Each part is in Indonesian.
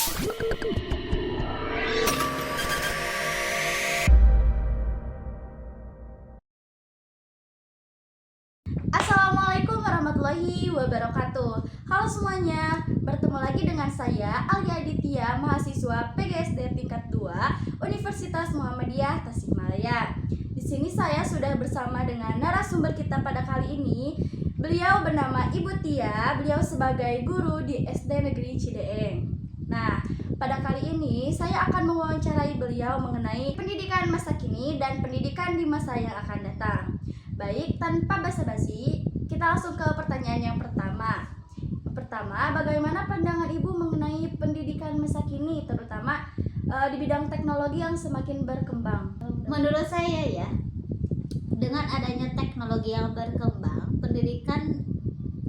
Assalamualaikum warahmatullahi wabarakatuh. Halo semuanya, bertemu lagi dengan saya Alia Aditya, mahasiswa PGSD tingkat 2 Universitas Muhammadiyah Tasikmalaya. Di sini saya sudah bersama dengan narasumber kita pada kali ini. Beliau bernama Ibu Tia, beliau sebagai guru di SD Negeri Cideeng. Nah, pada kali ini saya akan mewawancarai beliau mengenai pendidikan masa kini dan pendidikan di masa yang akan datang. Baik, tanpa basa-basi, kita langsung ke pertanyaan yang pertama. Yang pertama, bagaimana pandangan Ibu mengenai pendidikan masa kini, terutama di bidang teknologi yang semakin berkembang? Menurut saya ya, dengan adanya teknologi yang berkembang, pendidikan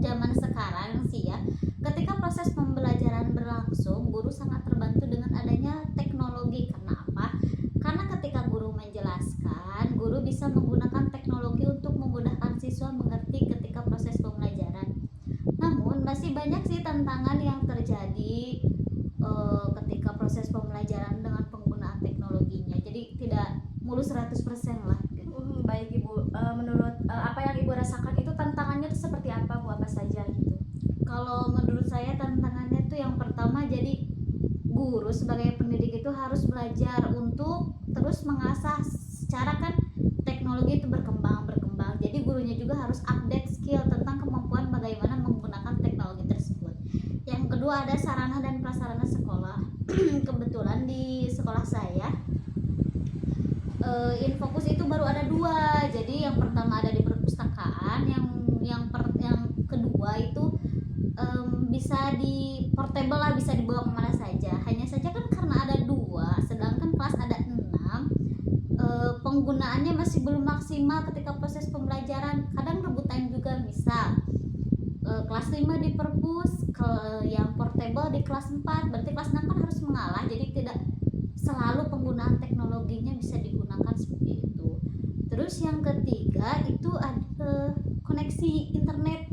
zaman sekarang sih ya, ketika proses pembelajaran berlangsung, guru sangat terbantu dengan adanya teknologi. Karena apa? Karena ketika guru menjelaskan, guru bisa menggunakan teknologi untuk memudahkan siswa mengerti ketika proses pembelajaran. Namun masih banyak sih tantangan yang terjadi ketika proses pembelajaran dengan penggunaan teknologinya. Jadi tidak mulus 100% lah gitu. Baik Ibu, menurut apa yang Ibu rasakan itu tantangannya itu seperti apa Bu? Apa saja gitu? Kalau menurut saya tantangannya tuh yang pertama, jadi guru sebagai pendidik itu harus belajar untuk terus mengasah, secara kan teknologi itu berkembang. Jadi gurunya juga harus update skill tentang kemampuan bagaimana menggunakan teknologi tersebut. Yang kedua ada sarana dan prasarana sekolah. Kebetulan di sekolah saya Infokus itu baru ada 2. Jadi yang pertama ada di perpustakaan, yang kedua itu bisa di portable lah, bisa dibawa kemana saja. Hanya saja kan karena ada 2, sedangkan kelas ada 6, penggunaannya masih belum maksimal ketika proses pembelajaran. Kadang rebutan juga, misal kelas 5 di perpus, yang portable di kelas 4, berarti kelas 6 kan harus mengalah. Jadi tidak selalu penggunaan teknologinya bisa digunakan seperti itu. Terus yang ketiga itu ada koneksi internet.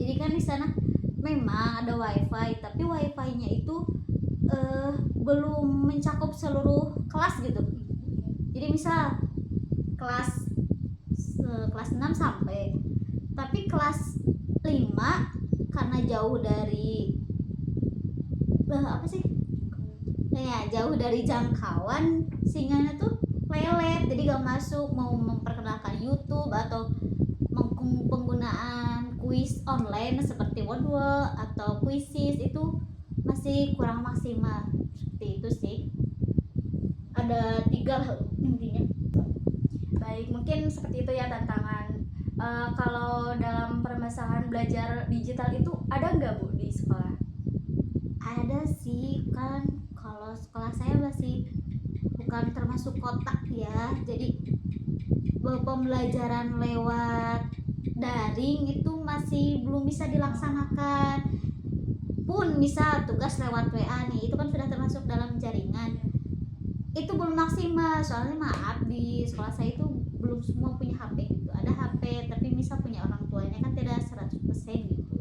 Jadi kan di sana memang ada wifi, tapi wifi-nya itu belum mencakup seluruh kelas gitu. Jadi misal kelas 6 sampai, tapi kelas 5 karena jauh dari jauh dari jangkauan, sinyalnya tuh lelet, jadi gak masuk. Mau memperkenalkan YouTube atau penggunaan kuis online seperti Wordwall atau Quizizz itu masih kurang maksimal. Seperti itu sih, ada 3 intinya. Baik, mungkin seperti itu ya tantangan. Kalau dalam permasalahan belajar digital itu ada nggak Bu di sekolah? Ada sih, kan kalau sekolah saya masih bukan termasuk kotak ya, jadi pembelajaran lewat daring itu masih belum bisa dilaksanakan. Pun misal tugas lewat WA nih, itu kan sudah termasuk dalam jaringan, itu belum maksimal. Soalnya maaf, di sekolah saya itu belum semua punya HP gitu. Ada HP tapi misal punya orang tuanya kan tidak 100% gitu,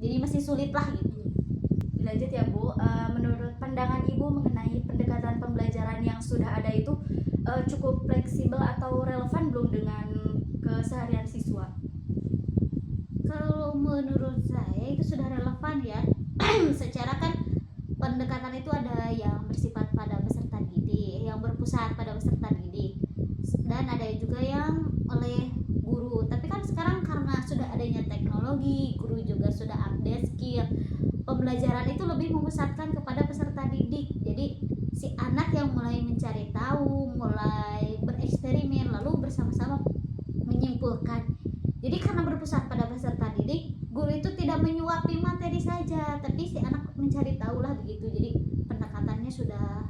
jadi masih sulit lah gitu. Lanjut ya Bu, menurut pandangan Ibu mengenai pendekatan pembelajaran yang sudah ada itu cukup fleksibel atau relevan belum dengan keseharian siswa? Kalau menurut saya itu sudah relevan ya. Secara kan pendekatan itu ada yang bersifat pada peserta didik, yang berpusat pada peserta didik, dan ada juga yang oleh guru. Tapi kan sekarang karena sudah adanya teknologi, guru juga sudah update skill, pembelajaran itu lebih memusatkan kepada peserta didik. Jadi si anak yang mulai mencari tahu, mulai bereksperimen, lalu bersama-sama menyimpulkan. Jadi karena berpusat pada peserta didik, guru itu tidak menyuapi materi saja, tapi si anak mencari tahu lah begitu. Jadi pendekatannya sudah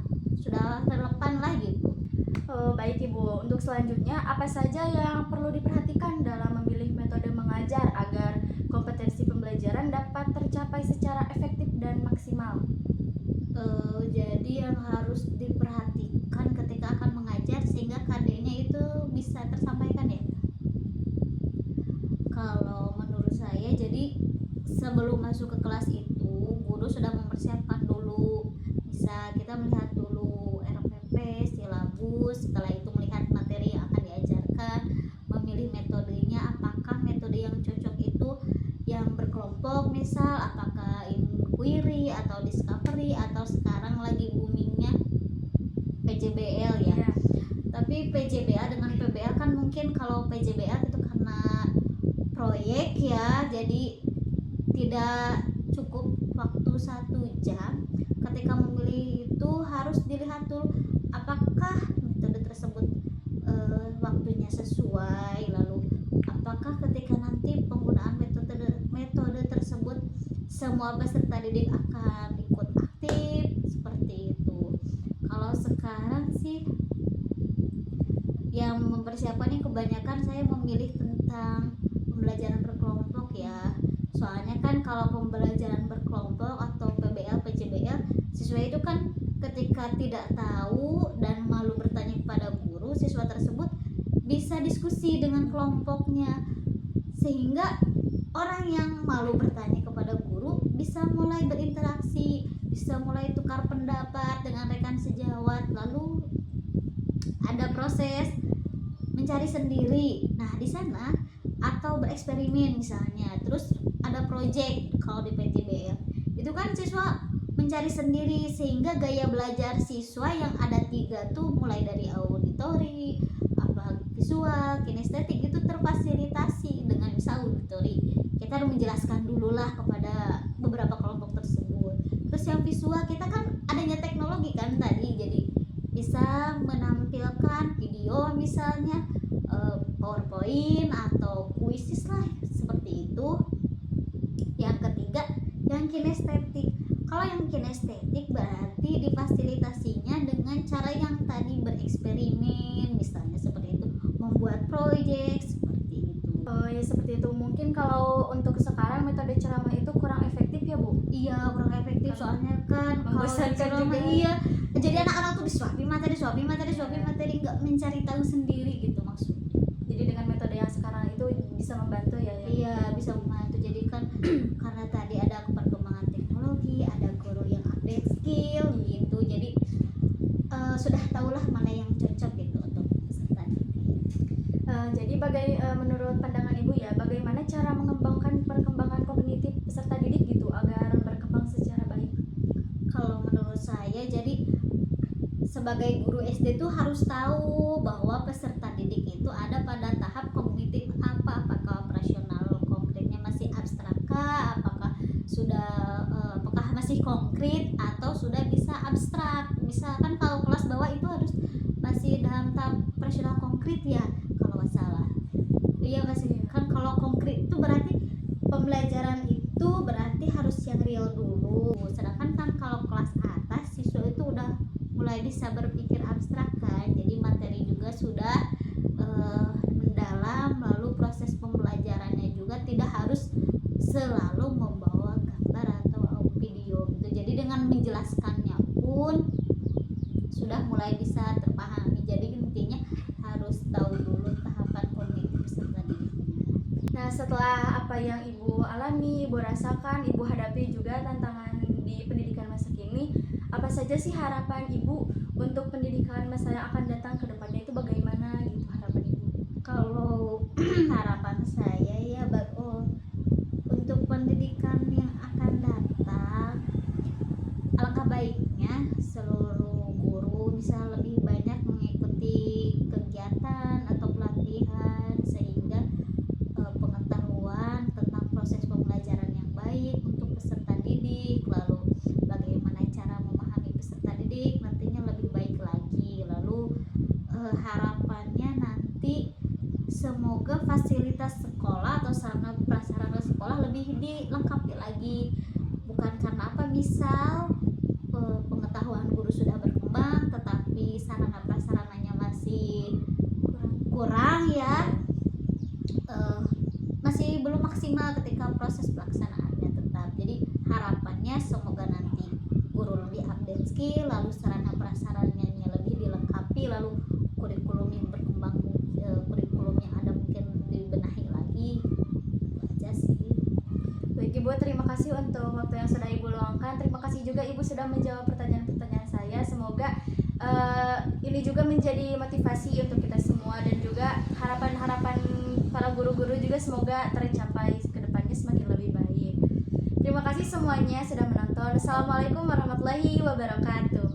relevan lah gitu. Baik Ibu, untuk selanjutnya apa saja yang perlu diperhatikan dalam memilih metode mengajar agar kompetensi pembelajaran dapat tercapai secara efektif dan maksimal? Jadi yang harus diperhatikan ketika akan mengajar sehingga KD-nya itu bisa tersampaikan ya. Kalau menurut saya, jadi sebelum masuk ke kelas itu guru sudah mempersiapkan dulu bisa kita melihat dulu RPP, silabus, setelah itu melihat materi yang akan diajarkan, memilih metodenya, apakah metode yang cocok itu yang berkelompok, misal apakah inquiry atau discovery, atau sekarang lagi boomingnya PJBL ya. Iya. Tapi PJBL dengan PBL kan mungkin kalau PJBL itu karena proyek ya, jadi tidak cukup waktu 1 jam. Ketika memilih itu harus dilihat dulu apakah metode tersebut waktunya sesuai, lalu apakah ketika nanti penggunaan metode tersebut semua peserta didik akan ikut aktif, seperti itu. Kalau sekarang sih yang mempersiapkannya kebanyakan saya memilih tentang pembelajaran berkelompok ya. Soalnya kan kalau pembelajaran berkelompok atau PBL, PJBL, siswa itu kan ketika tidak tahu dan malu bertanya kepada guru, siswa tersebut bisa diskusi dengan kelompoknya, sehingga orang yang malu bertanya kepada guru bisa mulai berinteraksi, bisa mulai tukar pendapat dengan rekan sejawat, lalu ada proses mencari sendiri. Nah, di sana atau bereksperimen misalnya, terus ada project. Kalau di PTBL itu kan siswa mencari sendiri, sehingga gaya belajar siswa yang ada 3 tuh mulai dari auditori, apa visual, kinestetik itu terfasilitasi. Dengan misal auditori kita harus menjelaskan dulu lah kepada beberapa kelompok tersebut. Terus yang visual kita kan adanya teknologi kan tadi, jadi bisa menampilkan video misalnya PowerPoint atau kuisis lah, seperti itu. Yang ketiga yang kinestetik. Kalau yang kinestetik berarti difasilitasinya dengan cara yang tadi bereksperimen, misalnya seperti itu, membuat proyek seperti itu. Oh ya, seperti itu. Mungkin kalau untuk sekarang metode ceramah itu kurang efektif ya Bu? Iya, kurang efektif, soalnya kan kalau Membosankan ceramah juga. iya, jadi anak-anak tuh disuapin materi, nggak mencari tahu sendiri gitu maksudnya. Jadi dengan metode yang sekarang itu bisa membantu ya? Iya, bisa membantu. Jadi kan karena tadi ada perkembangan teknologi, ada guru yang update skill gitu, jadi sudah tahulah mana yang cocok gitu untuk peserta didik. Jadi menurut pandangan Ibu ya, bagaimana cara mengembangkan perkembangan kognitif peserta didik gitu agar berkembang secara baik? Kalau menurut saya, jadi sebagai guru SD tuh harus tahu bahwa peserta didik itu ada pada tahap kognitif apa, apakah operasional konkretnya masih abstrak kah, apakah masih konkret atau sudah bisa abstrak. Misalkan kalau kelas bawah itu harus masih dalam tahap operasional konkret ya kalau nggak salah. Iya nggak sih, kan kalau konkret itu berarti pembelajaran itu berarti harus yang real dulu. Sedangkan kan kalau kelas atas siswa itu udah mulai bisa berpikir abstrak kan, jadi materi juga sudah mendalam, lalu proses pembelajarannya juga tidak harus selalu membawa gambar atau video gitu. Jadi dengan menjelaskannya pun sudah mulai bisa terpahami. Jadi intinya harus tahu dulu tahapan kognitif peserta didiknya. Nah, setelah apa yang Ibu alami, Ibu rasakan, Ibu hadapi juga tantangan di pendidikan masa kini, apa saja sih harapan Ibu untuk pendidikan masa yang akan datang ke depannya itu bagaimana gitu harapan Ibu? Kalau harapan saya ya untuk pendidikan yang akan datang, alangkah baiknya seluruh guru bisa lebih banyak mengikuti kegiatan atau pelatihan, sehingga pengetahuan tentang proses pembelajaran yang baik untuk peserta didik, lalu bagaimana cara memahami peserta didik nantinya lebih baik lagi. Lalu harapannya nanti semoga fasilitas sekolah atau sarana prasarana sekolah lebih dilengkapi lagi. Bukan karena apa, misal pengetahuan guru sudah berkembang tetapi sarana prasarananya masih kurang ya, masih belum maksimal ketika proses pelaksanaannya tetap. Jadi harapannya semoga nanti guru lebih update skill, lalu sarana prasarananya lebih dilengkapi, lalu kurikulum yang berkembang, kurikulum yang ada mungkin dibenahi lagi. Itu aja sih. Baik Ibu, terima kasih untuk waktu yang sudah Ibu luangkan. Terima kasih juga Ibu sudah menjawab pertanyaan-pertanyaan Semoga ini juga menjadi motivasi untuk kita semua, dan juga harapan-harapan para guru-guru juga semoga tercapai ke depannya semakin lebih baik. Terima kasih semuanya sudah menonton. Assalamualaikum warahmatullahi wabarakatuh.